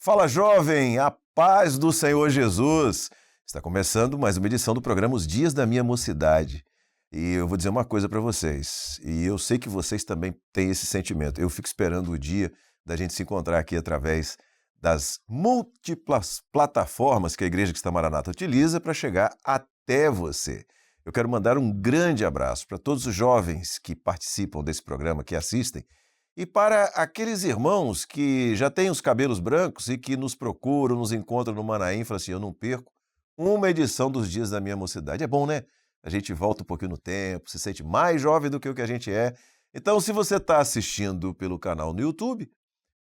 Fala, jovem, a paz do Senhor Jesus. Está começando mais uma edição do programa Os Dias da Minha Mocidade. E eu vou dizer uma coisa para vocês, e eu sei que vocês também têm esse sentimento. Eu fico esperando o dia da gente se encontrar aqui através das múltiplas plataformas que a Igreja Cristã Maranata utiliza para chegar até você. Eu quero mandar um grande abraço para todos os jovens que participam desse programa, que assistem, e para aqueles irmãos que já têm os cabelos brancos e que nos procuram, nos encontram no Manaim e falam assim, eu não perco uma edição dos Dias da Minha Mocidade. É bom, né? A gente volta um pouquinho no tempo, se sente mais jovem do que o que a gente é. Então, se você está assistindo pelo canal no YouTube,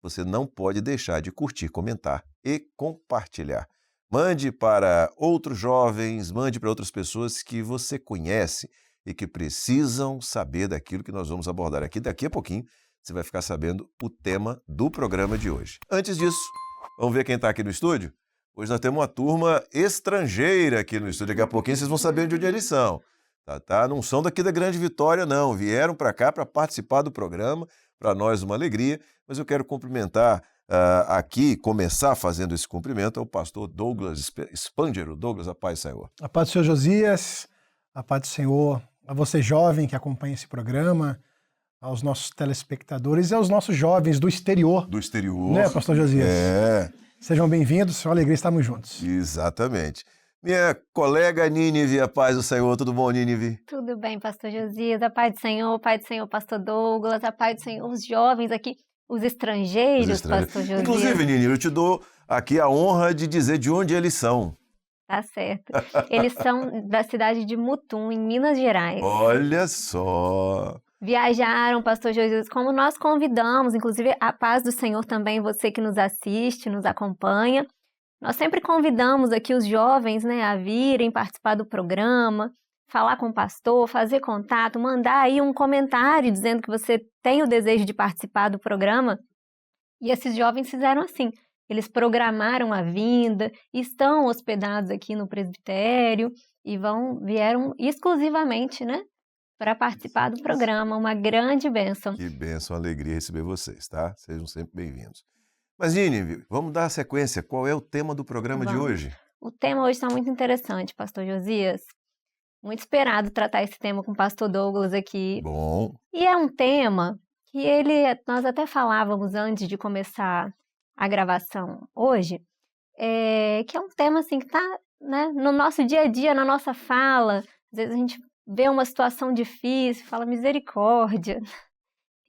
você não pode deixar de curtir, comentar e compartilhar. Mande para outros jovens, mande para outras pessoas que você conhece e que precisam saber daquilo que nós vamos abordar aqui. Daqui a pouquinho você vai ficar sabendo o tema do programa de hoje. Antes disso, vamos ver quem está aqui no estúdio? Hoje nós temos uma turma estrangeira aqui no estúdio. Daqui a pouquinho vocês vão saber de onde eles são. Tá? Não são daqui da Grande Vitória, não. Vieram para cá para participar do programa. Para nós uma alegria. Mas eu quero cumprimentar aqui, começar fazendo esse cumprimento ao pastor Douglas Spangero. Douglas, a paz do Senhor. A paz do Senhor Josias, a paz do Senhor a você jovem que acompanha esse programa, aos nossos telespectadores e aos nossos jovens do exterior. Do exterior. Né, pastor Josias? É. Sejam bem-vindos, é uma alegria estarmos juntos. Exatamente. Minha colega Nínive, a paz do Senhor, tudo bom, Nínive? Tudo bem, pastor Josias, a paz do Senhor, pastor Douglas, a paz do Senhor, os jovens aqui, os estrangeiros, pastor Josias. Inclusive, Nínive, eu te dou aqui a honra de dizer de onde eles são. Tá certo. Eles são da cidade de Mutum, em Minas Gerais. Olha só! Viajaram, pastor Jesus, como nós convidamos, inclusive a paz do Senhor também, você que nos assiste, nos acompanha. Nós sempre convidamos aqui os jovens, né, a virem participar do programa, falar com o pastor, fazer contato, mandar aí um comentário dizendo que você tem o desejo de participar do programa. E esses jovens fizeram assim, eles programaram a vinda, estão hospedados aqui no presbitério e vieram exclusivamente, né, para participar do programa, uma grande bênção. Que bênção, alegria receber vocês, tá? Sejam sempre bem-vindos. Mas, Nínive, vamos dar a sequência. Qual é o tema do programa de hoje? O tema hoje está muito interessante, pastor Josias. Muito esperado tratar esse tema com o pastor Douglas aqui. Bom. E é um tema que nós até falávamos antes de começar a gravação hoje, que é um tema assim que está, né, no nosso dia a dia, na nossa fala. Às vezes a gente vê uma situação difícil, fala misericórdia.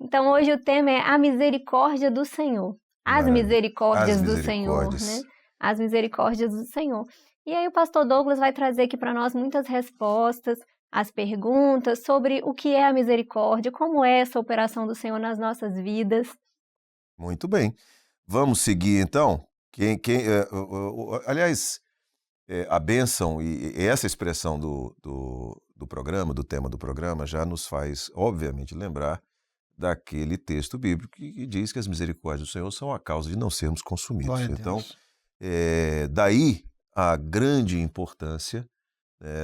Então hoje o tema é a misericórdia do Senhor. As misericórdias do Senhor, né? As misericórdias do Senhor. E aí o pastor Douglas vai trazer aqui para nós muitas respostas, as perguntas sobre o que é a misericórdia, como é essa operação do Senhor nas nossas vidas. Muito bem. Vamos seguir então? Aliás, a bênção e essa expressão do programa, do tema do programa, já nos faz, obviamente, lembrar daquele texto bíblico que diz que as misericórdias do Senhor são a causa de não sermos consumidos. Então, daí a grande importância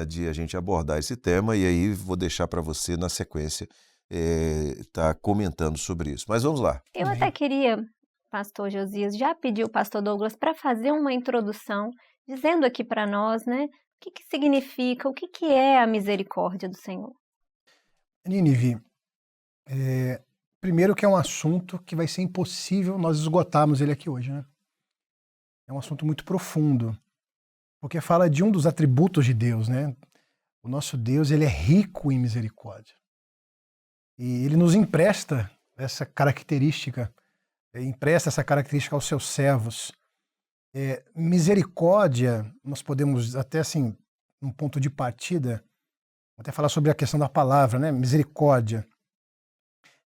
de a gente abordar esse tema, e aí vou deixar para você, na sequência, estar comentando sobre isso. Mas vamos lá. Eu até queria, pastor Josias, já pedir o pastor Douglas para fazer uma introdução, dizendo aqui para nós, né, o que significa, o que é a misericórdia do Senhor. Nínive, primeiro que é um assunto que vai ser impossível nós esgotarmos ele aqui hoje, né? É um assunto muito profundo, porque fala de um dos atributos de Deus, né? O nosso Deus, ele é rico em misericórdia. E ele nos empresta essa característica, aos seus servos. Misericórdia, nós podemos até assim, um ponto de partida, até falar sobre a questão da palavra, né? Misericórdia.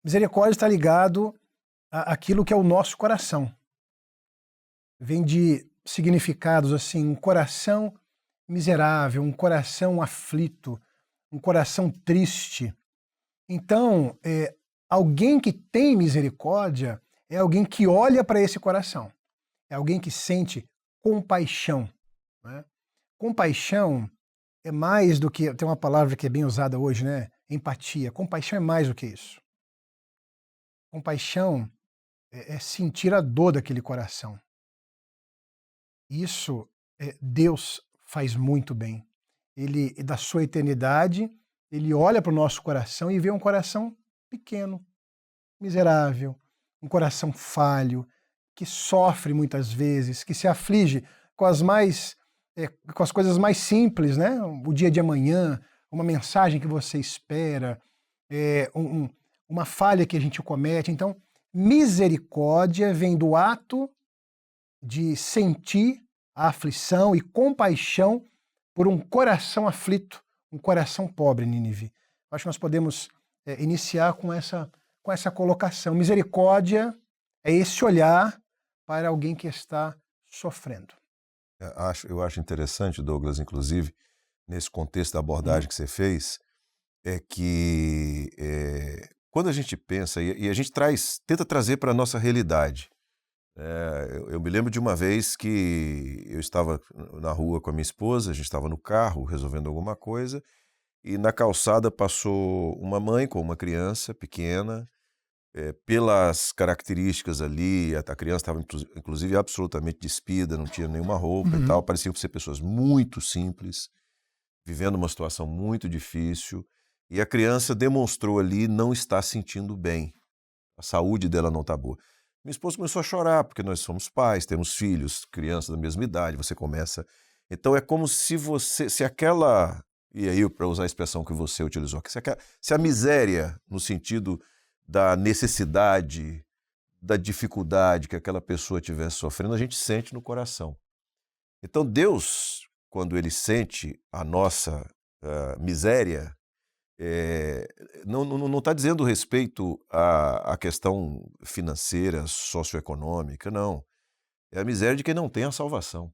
Misericórdia está ligado àquilo que é o nosso coração. Vem de significados assim, um coração miserável, um coração aflito, um coração triste. Então, alguém que tem misericórdia é alguém que olha para esse coração. É alguém que sente compaixão, né? Compaixão é mais do que... Tem uma palavra que é bem usada hoje, né? Empatia. Compaixão é mais do que isso. Compaixão é sentir a dor daquele coração. Isso Deus faz muito bem. Ele, da sua eternidade, ele olha para o nosso coração e vê um coração pequeno, miserável, um coração falho, que sofre muitas vezes, que se aflige com com as coisas mais simples, né? O dia de amanhã, uma mensagem que você espera, uma falha que a gente comete. Então, misericórdia vem do ato de sentir a aflição e compaixão por um coração aflito, um coração pobre, Nínive. Acho que nós podemos iniciar com essa colocação. Misericórdia é esse olhar para alguém que está sofrendo. Eu acho interessante, Douglas, inclusive, nesse contexto da abordagem que você fez, é que quando a gente pensa, e a gente tenta trazer para a nossa realidade. Eu me lembro de uma vez que eu estava na rua com a minha esposa, a gente estava no carro resolvendo alguma coisa, e na calçada passou uma mãe com uma criança pequena. Pelas características ali, a criança estava inclusive absolutamente despida, não tinha nenhuma roupa e tal, pareciam ser pessoas muito simples, vivendo uma situação muito difícil, e a criança demonstrou ali não estar sentindo bem, a saúde dela não está boa. Minha esposa começou a chorar, porque nós somos pais, temos filhos, crianças da mesma idade, você começa... Então é como se aquela, e aí para usar a expressão que você utilizou, se a miséria, no sentido da necessidade, da dificuldade que aquela pessoa estivesse sofrendo, a gente sente no coração. Então Deus, quando ele sente a nossa miséria, não está dizendo respeito à questão financeira, socioeconômica, não. É a miséria de quem não tem a salvação,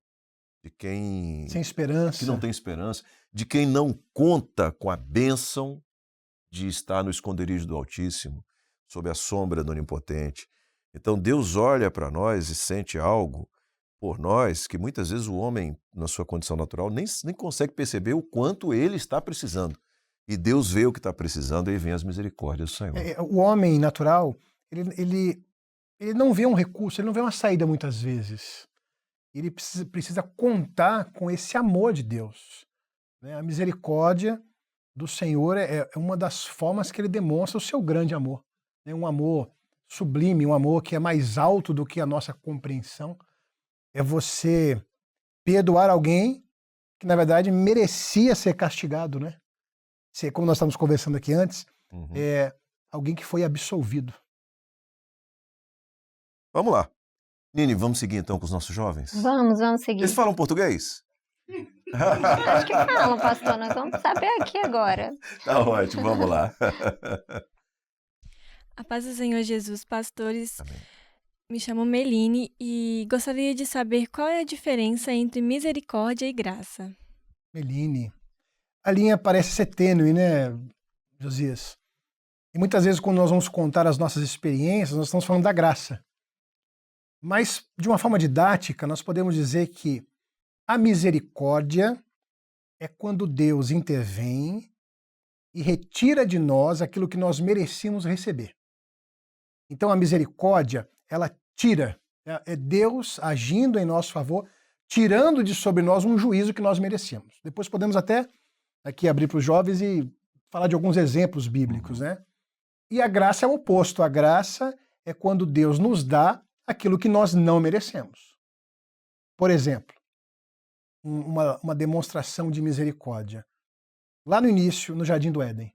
de quem sem esperança, que não tem esperança, de quem não conta com a bênção de estar no esconderijo do Altíssimo, sob a sombra do Onipotente. Então Deus olha para nós e sente algo por nós que muitas vezes o homem, na sua condição natural, nem consegue perceber o quanto ele está precisando. E Deus vê o que está precisando e vem as misericórdias do Senhor. O homem natural, ele não vê um recurso, ele não vê uma saída muitas vezes. Ele precisa contar com esse amor de Deus. A misericórdia do Senhor é uma das formas que ele demonstra o seu grande amor. Um amor sublime, um amor que é mais alto do que a nossa compreensão. É você perdoar alguém que, na verdade, merecia ser castigado, né? Como nós estávamos conversando aqui antes, é alguém que foi absolvido. Vamos lá. Nini, vamos seguir então com os nossos jovens? Vamos seguir. Eles falam português? Acho que falam, pastor. Nós vamos saber aqui agora. Tá ótimo, vamos lá. A paz do Senhor Jesus, pastores. Amém. Me chamo Meline e gostaria de saber qual é a diferença entre misericórdia e graça. Meline. A linha parece ser tênue, né, Josias? E muitas vezes, quando nós vamos contar as nossas experiências, nós estamos falando da graça. Mas, de uma forma didática, nós podemos dizer que a misericórdia é quando Deus intervém e retira de nós aquilo que nós merecíamos receber. Então, a misericórdia, ela tira, é Deus agindo em nosso favor, tirando de sobre nós um juízo que nós merecíamos. Depois podemos até aqui abrir para os jovens e falar de alguns exemplos bíblicos, né? E a graça é o oposto. A graça é quando Deus nos dá aquilo que nós não merecemos. Por exemplo, uma demonstração de misericórdia. Lá no início, no Jardim do Éden,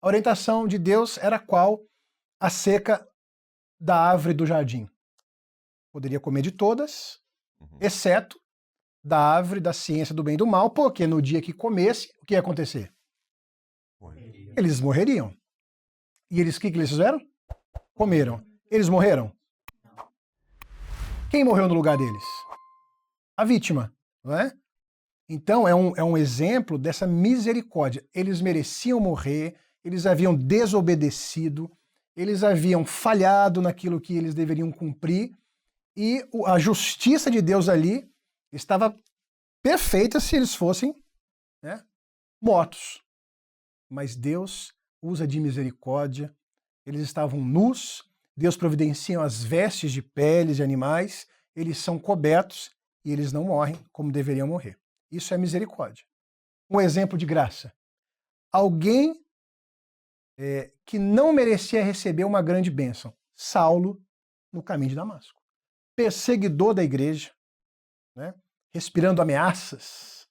a orientação de Deus era qual? A seca da árvore do jardim. Poderia comer de todas, exceto da árvore da ciência do bem e do mal, porque no dia que comesse, o que ia acontecer? Eles morreriam. E eles, o que eles fizeram? Comeram. Eles morreram? Quem morreu no lugar deles? A vítima, não é? Então é um exemplo dessa misericórdia. Eles mereciam morrer, eles haviam desobedecido, eles haviam falhado naquilo que eles deveriam cumprir, e a justiça de Deus ali estava perfeita se eles fossem, né, mortos. Mas Deus usa de misericórdia, eles estavam nus, Deus providencia as vestes de peles de animais, eles são cobertos e eles não morrem como deveriam morrer. Isso é misericórdia. Um exemplo de graça. Alguém que não merecia receber uma grande bênção. Saulo, no caminho de Damasco. Perseguidor da igreja, né? Respirando ameaças,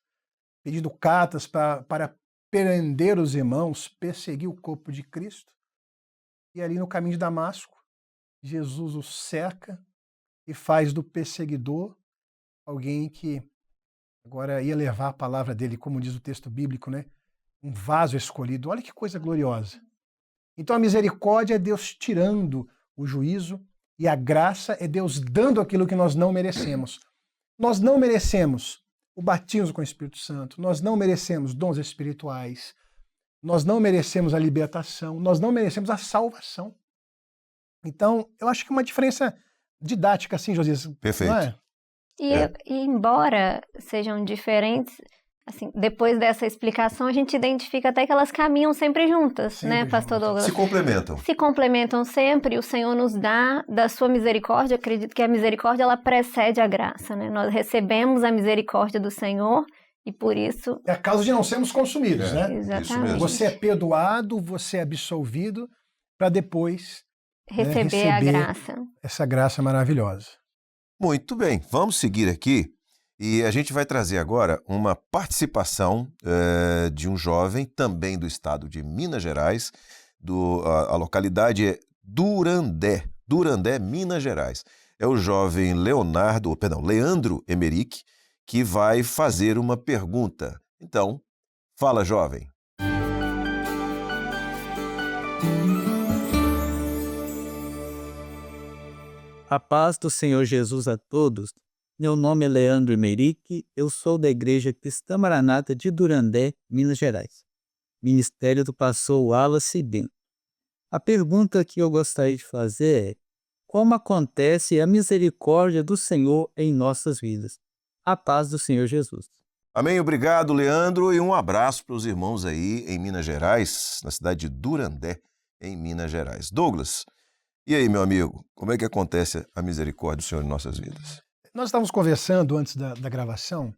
pedindo cartas para prender os irmãos, perseguir o corpo de Cristo. E ali no caminho de Damasco, Jesus o cerca e faz do perseguidor alguém que agora ia levar a palavra dele, como diz o texto bíblico, né? Um vaso escolhido. Olha que coisa gloriosa. Então a misericórdia é Deus tirando o juízo e a graça é Deus dando aquilo que nós não merecemos. Nós não merecemos o batismo com o Espírito Santo, nós não merecemos dons espirituais, nós não merecemos a libertação, nós não merecemos a salvação. Então, eu acho que é uma diferença didática, assim, Josias. Perfeito. Não é? E embora sejam diferentes, assim, depois dessa explicação, a gente identifica até que elas caminham sempre juntas, Sempre né, Pastor juntas. Douglas? Se complementam. Se complementam sempre, o Senhor nos dá da sua misericórdia. Acredito que a misericórdia, ela precede a graça, né? Nós recebemos a misericórdia do Senhor e por isso... É a causa de não sermos consumidos, né? Exatamente. Você é perdoado, você é absolvido, para depois Receber a graça. essa graça maravilhosa. Muito bem, vamos seguir aqui e a gente vai trazer agora uma participação de um jovem, também do estado de Minas Gerais, a localidade é Durandé, Minas Gerais. É o jovem Leandro Emerick, que vai fazer uma pergunta. Então, fala, jovem. A paz do Senhor Jesus a todos. Meu nome é Leandro Emerick, eu sou da Igreja Cristã Maranata de Durandé, Minas Gerais. Ministério do Pastor Wallace Bento. A pergunta que eu gostaria de fazer é: como acontece a misericórdia do Senhor em nossas vidas? A paz do Senhor Jesus. Amém, obrigado, Leandro, e um abraço para os irmãos aí em Minas Gerais, na cidade de Durandé, em Minas Gerais. Douglas, e aí, meu amigo, como é que acontece a misericórdia do Senhor em nossas vidas? Nós estávamos conversando antes da gravação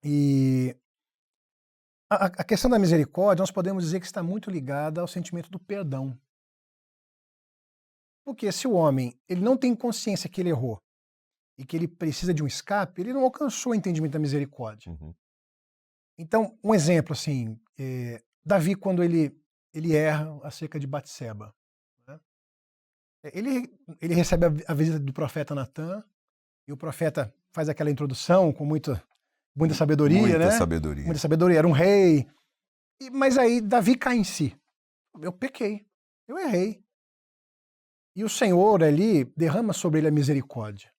e a questão da misericórdia, nós podemos dizer que está muito ligada ao sentimento do perdão. Porque se o homem ele não tem consciência que ele errou e que ele precisa de um escape, ele não alcançou o entendimento da misericórdia. Uhum. Então, um exemplo assim, Davi, quando ele erra acerca de Batseba, né? Ele recebe a visita do profeta Natan, e o profeta faz aquela introdução com muita sabedoria, né? Muita sabedoria, era um rei. Mas aí Davi cai em si. Eu pequei, eu errei. E o Senhor ali derrama sobre ele a misericórdia.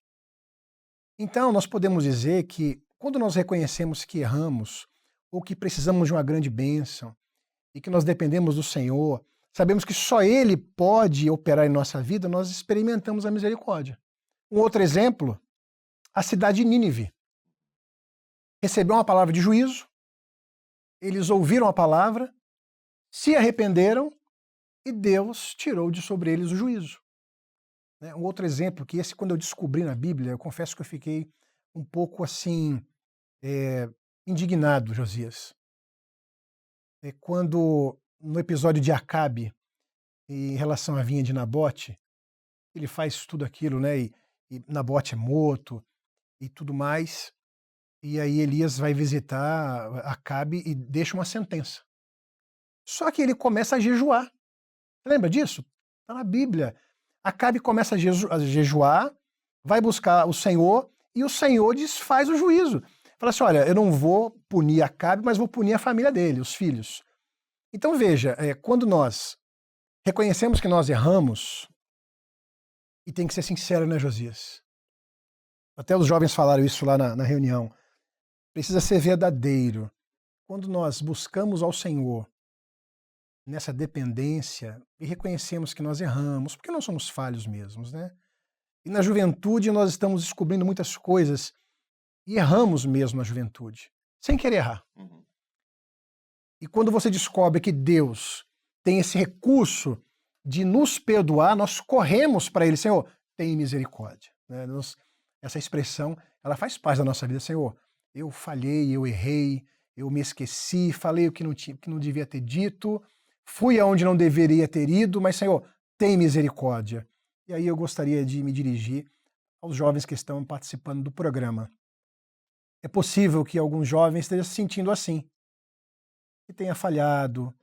Então, nós podemos dizer que quando nós reconhecemos que erramos, ou que precisamos de uma grande bênção, e que nós dependemos do Senhor, sabemos que só Ele pode operar em nossa vida, nós experimentamos a misericórdia. Um outro exemplo, a cidade de Nínive. Recebeu uma palavra de juízo, eles ouviram a palavra, se arrependeram e Deus tirou de sobre eles o juízo. Um outro exemplo, que esse quando eu descobri na Bíblia, eu confesso que eu fiquei um pouco assim, indignado, Josias. Quando no episódio de Acabe, em relação à vinha de Nabote, ele faz tudo aquilo, né? E Nabote é morto e tudo mais. E aí Elias vai visitar Acabe e deixa uma sentença. Só que ele começa a jejuar. Lembra disso? Está na Bíblia. Acabe começa a jejuar, vai buscar o Senhor e o Senhor desfaz o juízo. Fala assim, olha, eu não vou punir Acabe, mas vou punir a família dele, os filhos. Então veja, quando nós reconhecemos que nós erramos, e tem que ser sincero, né, Josias? Até os jovens falaram isso lá na reunião. Precisa ser verdadeiro. Quando nós buscamos ao Senhor nessa dependência e reconhecemos que nós erramos, porque nós somos falhos mesmos, né? E na juventude nós estamos descobrindo muitas coisas e erramos mesmo na juventude, sem querer errar. Uhum. E quando você descobre que Deus tem esse recurso de nos perdoar, nós corremos para Ele, Senhor, tem misericórdia. Né? Essa expressão ela faz parte da nossa vida. Senhor, eu falhei, eu errei, eu me esqueci, falei o que não devia ter dito, fui aonde não deveria ter ido, mas, Senhor, tem misericórdia. E aí eu gostaria de me dirigir aos jovens que estão participando do programa. É possível que alguns jovens estejam se sentindo assim, que tenha falhado,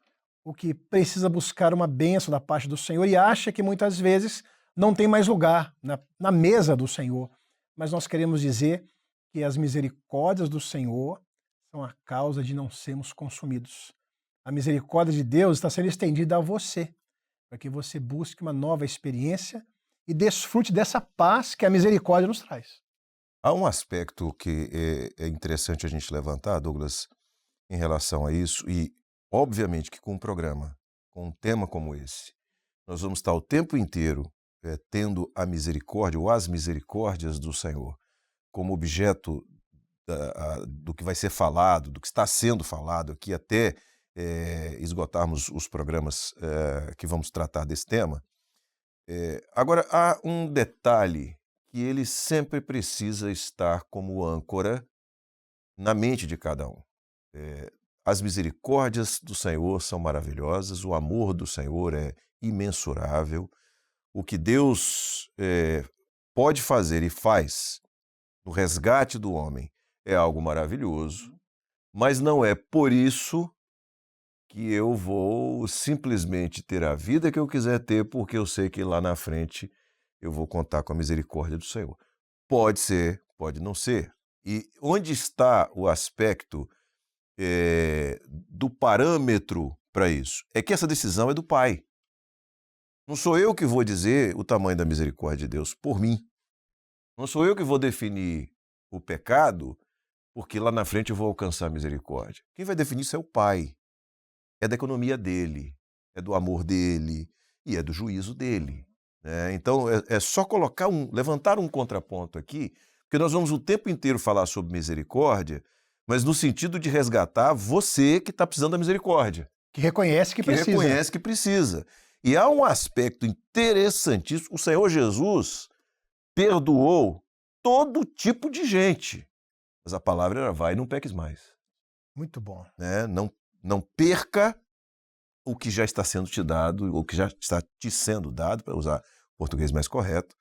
ou que precisa buscar uma bênção da parte do Senhor e acha que muitas vezes não tem mais lugar na mesa do Senhor. Mas nós queremos dizer que as misericórdias do Senhor são a causa de não sermos consumidos. A misericórdia de Deus está sendo estendida a você, para que você busque uma nova experiência e desfrute dessa paz que a misericórdia nos traz. Há um aspecto que é interessante a gente levantar, Douglas, em relação a isso, e obviamente que com um programa, com um tema como esse, nós vamos estar o tempo inteiro tendo a misericórdia ou as misericórdias do Senhor como objeto do que vai ser falado, do que está sendo falado aqui, até esgotarmos os programas que vamos tratar desse tema. Agora, há um detalhe que ele sempre precisa estar como âncora na mente de cada um. As misericórdias do Senhor são maravilhosas, o amor do Senhor é imensurável. O que Deus pode fazer e faz no resgate do homem é algo maravilhoso, mas não é por isso que eu vou simplesmente ter a vida que eu quiser ter, porque eu sei que lá na frente eu vou contar com a misericórdia do Senhor. Pode ser, pode não ser. E onde está o aspecto do parâmetro para isso? É que essa decisão é do Pai. Não sou eu que vou dizer o tamanho da misericórdia de Deus por mim. Não sou eu que vou definir o pecado, porque lá na frente eu vou alcançar a misericórdia. Quem vai definir isso é o Pai. É da economia dele, é do amor dele e é do juízo dele. Então é só levantar um contraponto aqui, porque nós vamos o tempo inteiro falar sobre misericórdia, mas no sentido de resgatar você que está precisando da misericórdia. Que reconhece que precisa. Reconhece que precisa. E há um aspecto interessantíssimo. O Senhor Jesus perdoou todo tipo de gente. Mas a palavra era: vai e não peques mais. Muito bom. Não perca o que já está sendo te dado, ou que já está te sendo dado, para usar o português mais correto,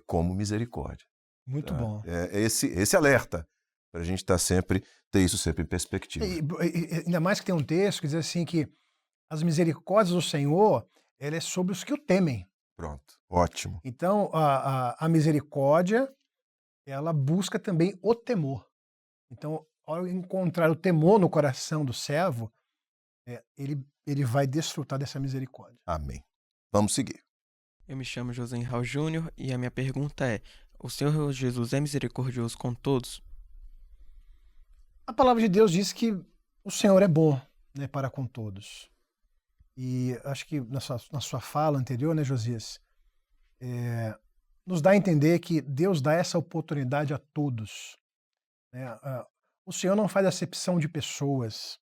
como misericórdia. Muito bom. Esse alerta, para a gente ter isso sempre em perspectiva. E ainda mais que tem um texto que diz assim que as misericórdias do Senhor, ela é sobre os que o temem. Pronto, ótimo. Então, a misericórdia, ela busca também o temor. Então, ao encontrar o temor no coração do servo, ele vai desfrutar dessa misericórdia. Amém. Vamos seguir. Eu me chamo José Raul Júnior e a minha pergunta é: o Senhor Jesus é misericordioso com todos? A palavra de Deus diz que o Senhor é bom, né, para com todos. E acho que na sua fala anterior, né, Josias, nos dá a entender que Deus dá essa oportunidade a todos. O Senhor não faz acepção de pessoas.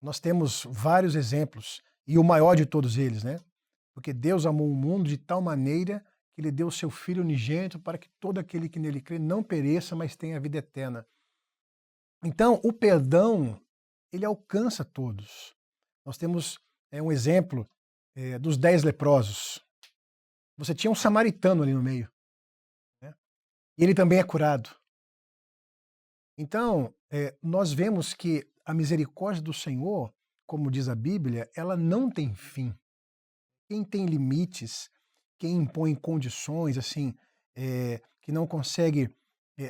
Nós temos vários exemplos, e o maior de todos eles, né? Porque Deus amou o mundo de tal maneira que Ele deu o seu Filho unigênito para que todo aquele que nele crê não pereça, mas tenha a vida eterna. Então, o perdão, ele alcança todos. Nós temos um exemplo dos 10 leprosos. Você tinha um samaritano ali no meio, né? E ele também é curado. Então, nós vemos que a misericórdia do Senhor, como diz a Bíblia, ela não tem fim. Quem tem limites, quem impõe condições, assim, que não consegue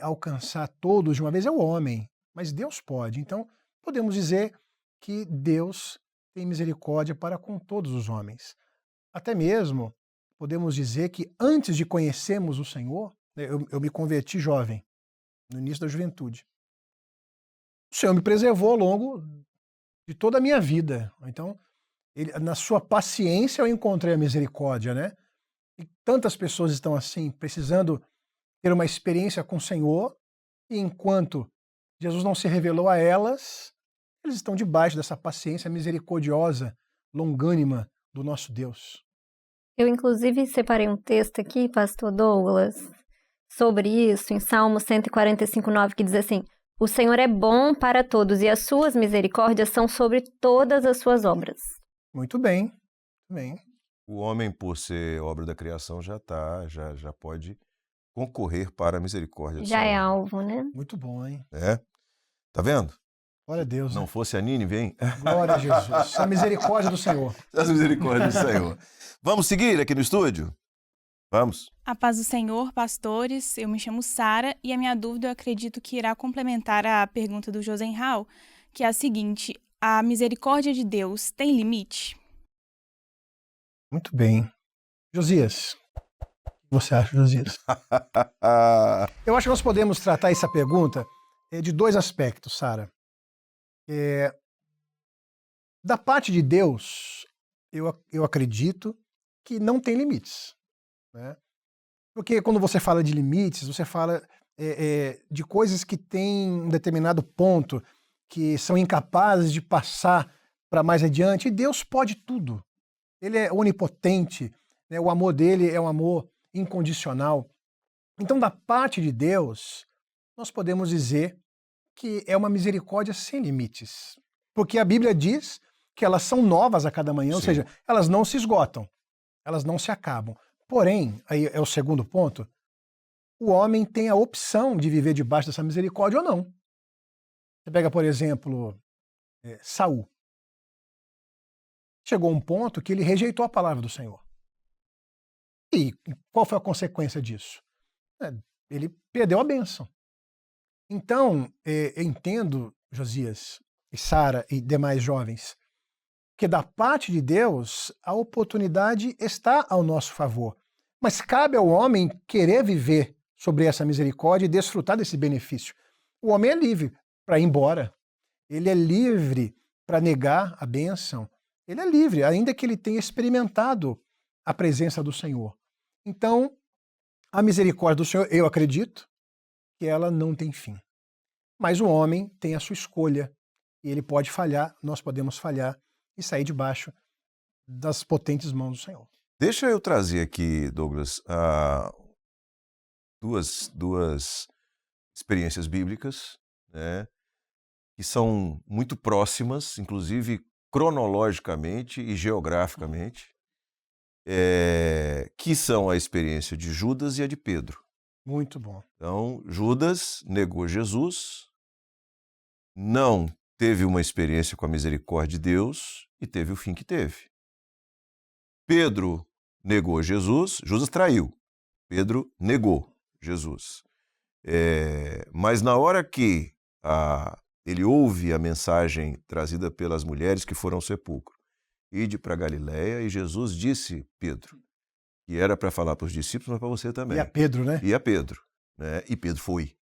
alcançar todos de uma vez é o homem, mas Deus pode. Então, podemos dizer que Deus tem misericórdia para com todos os homens. Até mesmo, podemos dizer que antes de conhecermos o Senhor, eu me converti jovem, no início da juventude. O Senhor me preservou ao longo de toda a minha vida. Então, na sua paciência eu encontrei a misericórdia, né? E tantas pessoas estão assim, precisando ter uma experiência com o Senhor, e enquanto Jesus não se revelou a elas, eles estão debaixo dessa paciência misericordiosa, longânima do nosso Deus. Eu, inclusive, separei um texto aqui, pastor Douglas, sobre isso em Salmo 145:9, que diz assim: o Senhor é bom para todos e as suas misericórdias são sobre todas as suas obras. Muito bem. Bem. O homem, por ser obra da criação, já pode concorrer para a misericórdia do Já é Senhor. alvo, né? Muito bom, hein? É? Tá vendo? Glória a Deus. Não Né? fosse a Nínive, hein? Glória a Jesus. A misericórdia do Senhor. As misericórdias do Senhor. Vamos seguir aqui no estúdio? Vamos. A paz do Senhor, pastores, eu me chamo Sara e a minha dúvida eu acredito que irá complementar a pergunta do Josenhal, que é a seguinte: a misericórdia de Deus tem limite? Muito bem. Josias, o que você acha, Josias? Eu acho que nós podemos tratar essa pergunta de dois aspectos, Sara. Da parte de Deus, eu acredito que não tem limites. Né? Porque quando você fala de limites, você fala de coisas que têm um determinado ponto, que são incapazes de passar para mais adiante. E Deus pode tudo. Ele é onipotente, né? O amor dele é um amor incondicional. Então, da parte de Deus, nós podemos dizer que é uma misericórdia sem limites. Porque a Bíblia diz que elas são novas a cada manhã, ou seja, elas não se esgotam, elas não se acabam. Porém, aí é o segundo ponto, o homem tem a opção de viver debaixo dessa misericórdia ou não. Você pega, por exemplo, Saul. Chegou um ponto que ele rejeitou a palavra do Senhor. E qual foi a consequência disso? Ele perdeu a bênção. Então, eu entendo, Josias e Sara e demais jovens, que da parte de Deus a oportunidade está ao nosso favor. Mas cabe ao homem querer viver sobre essa misericórdia e desfrutar desse benefício. O homem é livre para ir embora. Ele é livre para negar a bênção. Ele é livre, ainda que ele tenha experimentado a presença do Senhor. Então, a misericórdia do Senhor, eu acredito que ela não tem fim. Mas o homem tem a sua escolha e ele pode falhar, nós podemos falhar e sair debaixo das potentes mãos do Senhor. Deixa eu trazer aqui, Douglas, duas experiências bíblicas, né, que são muito próximas, inclusive cronologicamente e geograficamente, que são a experiência de Judas e a de Pedro. Muito bom. Então, Judas negou Jesus, não teve uma experiência com a misericórdia de Deus e teve o fim que teve. Pedro negou Jesus, Judas traiu, Pedro negou Jesus. Mas na hora que ele ouve a mensagem trazida pelas mulheres que foram ao sepulcro, ide para Galiléia, e Jesus disse, Pedro, que era para falar para os discípulos, mas para você também. E a Pedro, né? E a Pedro, né? E Pedro foi.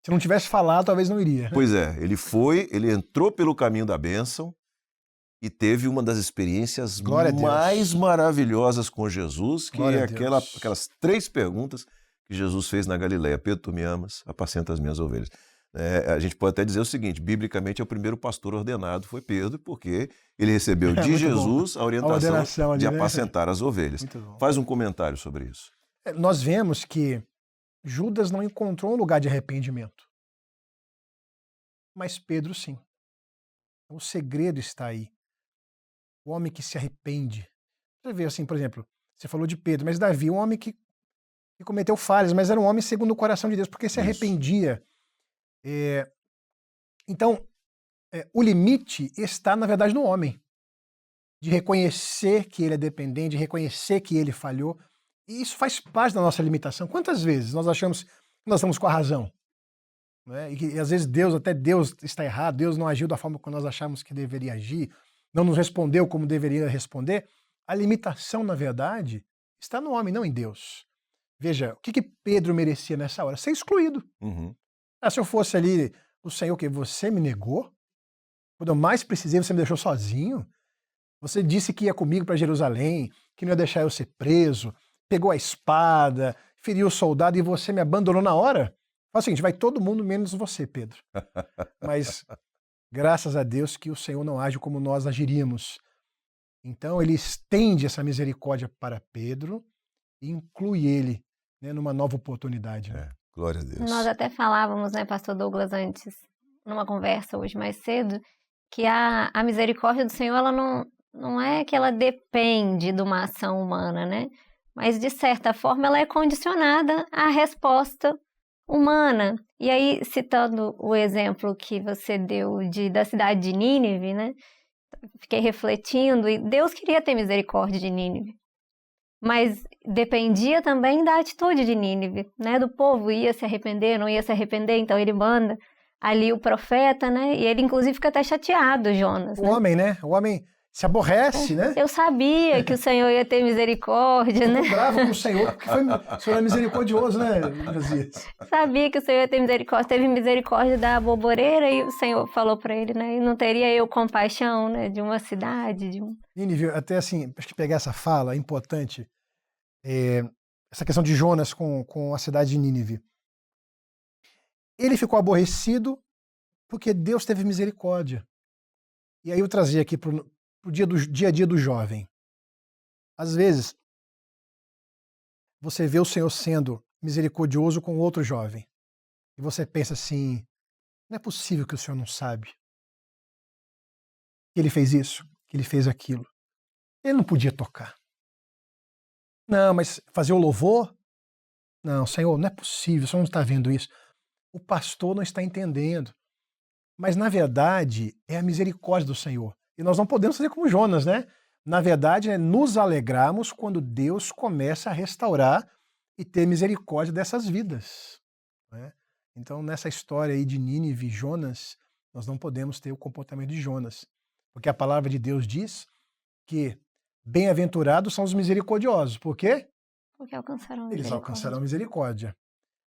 Se não tivesse falado, talvez não iria. Pois é, ele foi, ele entrou pelo caminho da bênção e teve uma das experiências mais maravilhosas com Jesus, que é aquelas 3 perguntas que Jesus fez na Galiléia. Pedro, tu me amas? Apacenta as minhas ovelhas. A gente pode até dizer o seguinte, biblicamente o primeiro pastor ordenado foi Pedro, porque ele recebeu de Jesus a orientação de apacentar as ovelhas. Faz um comentário sobre isso. Nós vemos que Judas não encontrou um lugar de arrependimento, mas Pedro sim. O segredo está aí. O homem que se arrepende. Você vê assim, por exemplo, você falou de Pedro, mas Davi, um homem que cometeu falhas, mas era um homem segundo o coração de Deus, porque se arrependia. Então, o limite está, na verdade, no homem. De reconhecer que ele é dependente, de reconhecer que ele falhou. E isso faz parte da nossa limitação. Quantas vezes nós achamos que nós estamos com a razão? Né? E que às vezes até Deus está errado, Deus não agiu da forma como nós achamos que deveria agir, não nos respondeu como deveria responder. A limitação, na verdade, está no homem, não em Deus. Veja, o que Pedro merecia nessa hora? Ser excluído. Uhum. Se eu fosse ali, o Senhor, que você me negou, quando eu mais precisei, você me deixou sozinho. Você disse que ia comigo para Jerusalém, que não ia deixar eu ser preso, pegou a espada, feriu o soldado e você me abandonou na hora. Fala o seguinte, vai todo mundo menos você, Pedro. Mas graças a Deus que o Senhor não age como nós agiríamos. Então ele estende essa misericórdia para Pedro e inclui ele né, numa nova oportunidade. Né? É, glória a Deus. Nós até falávamos, né, pastor Douglas, antes, numa conversa hoje mais cedo, que a misericórdia do Senhor, ela não é que ela depende de uma ação humana, né? Mas, de certa forma, ela é condicionada à resposta humana. E aí, citando o exemplo que você deu da cidade de Nínive, né? Fiquei refletindo, e Deus queria ter misericórdia de Nínive. Mas dependia também da atitude de Nínive, né? Do povo, ia se arrepender, não ia se arrepender, então ele manda ali o profeta, né? E ele, inclusive, fica até chateado, Jonas. O homem, né? O homem se aborrece, né? Eu sabia que o Senhor ia ter misericórdia, né? Ficou bravo com o Senhor, porque o Senhor é misericordioso, né, Josias? Sabia que o Senhor ia ter misericórdia. Teve misericórdia da boboreira e o Senhor falou para ele, né? E não teria eu compaixão, né? De uma cidade, de um... Nínive, até assim, acho que pegar essa fala é importante. Essa questão de Jonas com a cidade de Nínive. Ele ficou aborrecido porque Deus teve misericórdia. E aí eu trazia aqui para o dia a dia do jovem. Às vezes, você vê o Senhor sendo misericordioso com outro jovem. E você pensa assim, não é possível que o Senhor não sabe que ele fez isso, que ele fez aquilo. Ele não podia tocar. Não, mas fazer o louvor? Não, Senhor, não é possível, o Senhor não está vendo isso. O pastor não está entendendo. Mas, na verdade, é a misericórdia do Senhor. E nós não podemos fazer como Jonas, né? Na verdade, nos alegrarmos quando Deus começa a restaurar e ter misericórdia dessas vidas. Né? Então, nessa história aí de Nínive e Jonas, nós não podemos ter o comportamento de Jonas. Porque a palavra de Deus diz que bem-aventurados são os misericordiosos. Por quê? Porque alcançarão Eles alcançarão misericórdia.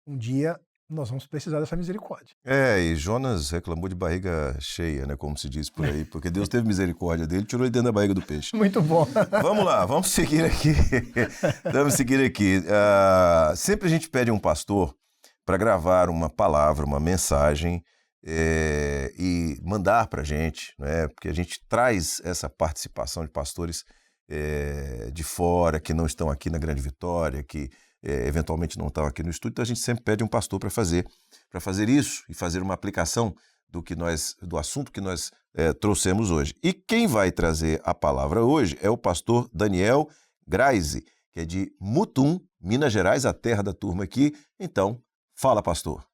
Um dia nós vamos precisar dessa misericórdia. E Jonas reclamou de barriga cheia, né, como se diz por aí, porque Deus teve misericórdia dele, tirou ele dentro da barriga do peixe. Muito bom. Vamos lá, vamos seguir aqui. Sempre a gente pede a um pastor para gravar uma palavra, uma mensagem e mandar para a gente, né, porque a gente traz essa participação de pastores de fora, que não estão aqui na Grande Vitória, que eventualmente não estão aqui no estúdio, então a gente sempre pede um pastor para fazer isso e fazer uma aplicação do assunto que nós trouxemos hoje. E quem vai trazer a palavra hoje é o pastor Daniel Graise, que é de Mutum, Minas Gerais, a terra da turma aqui. Então, fala, pastor.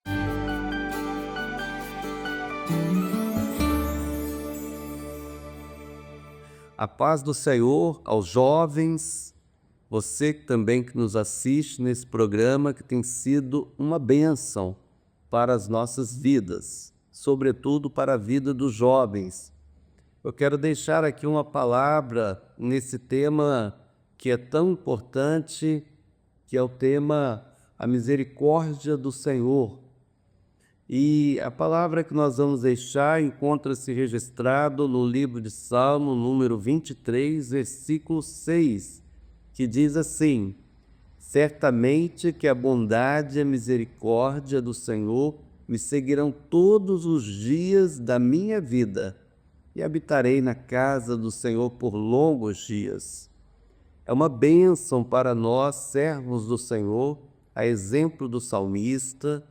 A paz do Senhor aos jovens, você também que nos assiste nesse programa que tem sido uma bênção para as nossas vidas, sobretudo para a vida dos jovens. Eu quero deixar aqui uma palavra nesse tema que é tão importante, que é o tema a misericórdia do Senhor. E a palavra que nós vamos deixar encontra-se registrado no livro de Salmo, número 23, versículo 6, que diz assim: certamente que a bondade e a misericórdia do Senhor me seguirão todos os dias da minha vida, e habitarei na casa do Senhor por longos dias. É uma bênção para nós, servos do Senhor, a exemplo do salmista,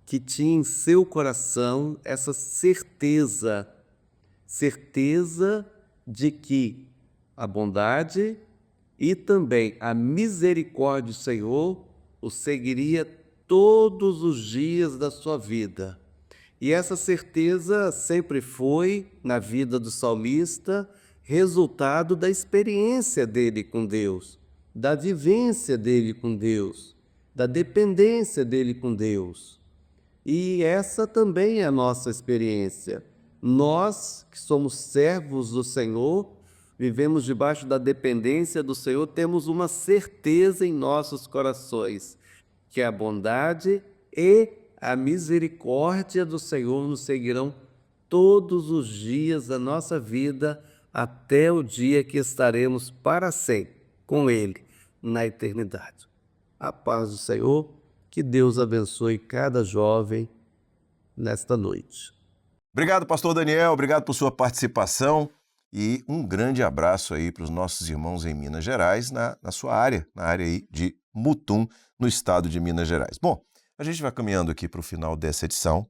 que tinha em seu coração essa certeza de que a bondade e também a misericórdia do Senhor o seguiria todos os dias da sua vida. E essa certeza sempre foi, na vida do salmista, resultado da experiência dele com Deus, da vivência dele com Deus, da dependência dele com Deus. E essa também é a nossa experiência. Nós, que somos servos do Senhor, vivemos debaixo da dependência do Senhor, temos uma certeza em nossos corações, que a bondade e a misericórdia do Senhor nos seguirão todos os dias da nossa vida, até o dia que estaremos para sempre com Ele na eternidade. A paz do Senhor, que Deus abençoe cada jovem nesta noite. Obrigado, pastor Daniel, obrigado por sua participação. E um grande abraço aí para os nossos irmãos em Minas Gerais, na sua área, na área aí de Mutum, no estado de Minas Gerais. Bom, a gente vai caminhando aqui para o final dessa edição.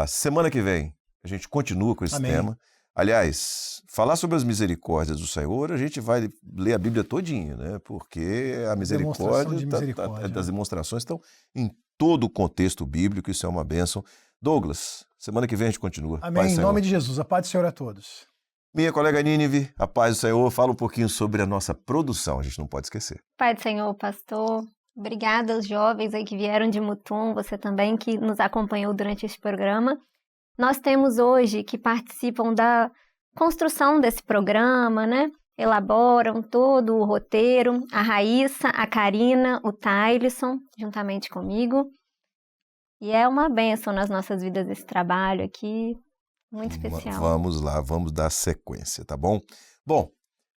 Semana que vem a gente continua com esse Amém. tema. Aliás, falar sobre as misericórdias do Senhor, a gente vai ler a Bíblia todinha, né? Porque a Demonstração de misericórdia, misericórdia. das demonstrações estão em todo o contexto bíblico, isso é uma bênção. Douglas, semana que vem a gente continua. Amém. Paz, Em Senhor. nome de Jesus. A paz do Senhor a todos. Minha colega Nínive, a paz do Senhor, fala um pouquinho sobre a nossa produção, a gente não pode esquecer. Pai do Senhor, pastor. Obrigada aos jovens aí que vieram de Mutum, você também que nos acompanhou durante este programa. Nós temos hoje que participam da construção desse programa, né? Elaboram todo o roteiro, a Raíssa, a Karina, o Tailson, juntamente comigo. E é uma bênção nas nossas vidas esse trabalho aqui, muito especial. Vamos lá, vamos dar sequência, tá bom? Bom,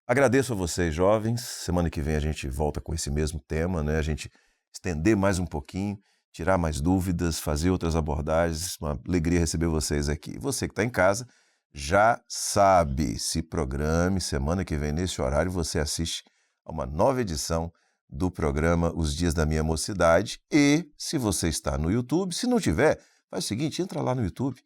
agradeço a vocês, jovens. Semana que vem a gente volta com esse mesmo tema, né? A gente estender mais um pouquinho, tirar mais dúvidas, fazer outras abordagens. Uma alegria receber vocês aqui. Você que está em casa já sabe, se programe. Semana que vem, nesse horário, você assiste a uma nova edição do programa Os Dias da Minha Mocidade. E, se você está no YouTube, se não tiver, faz o seguinte, entra lá no YouTube,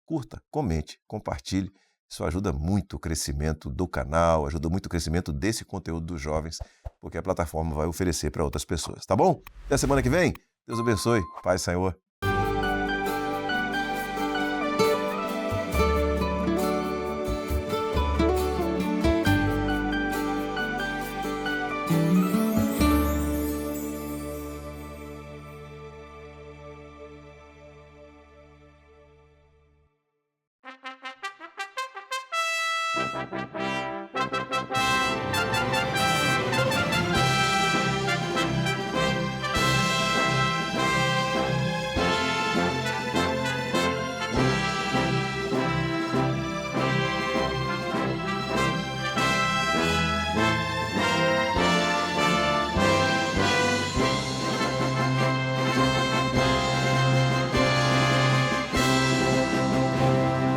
curta, comente, compartilhe. Isso ajuda muito o crescimento do canal, ajuda muito o crescimento desse conteúdo dos jovens, porque a plataforma vai oferecer para outras pessoas, tá bom? Até semana que vem. Deus abençoe. Paz, Senhor.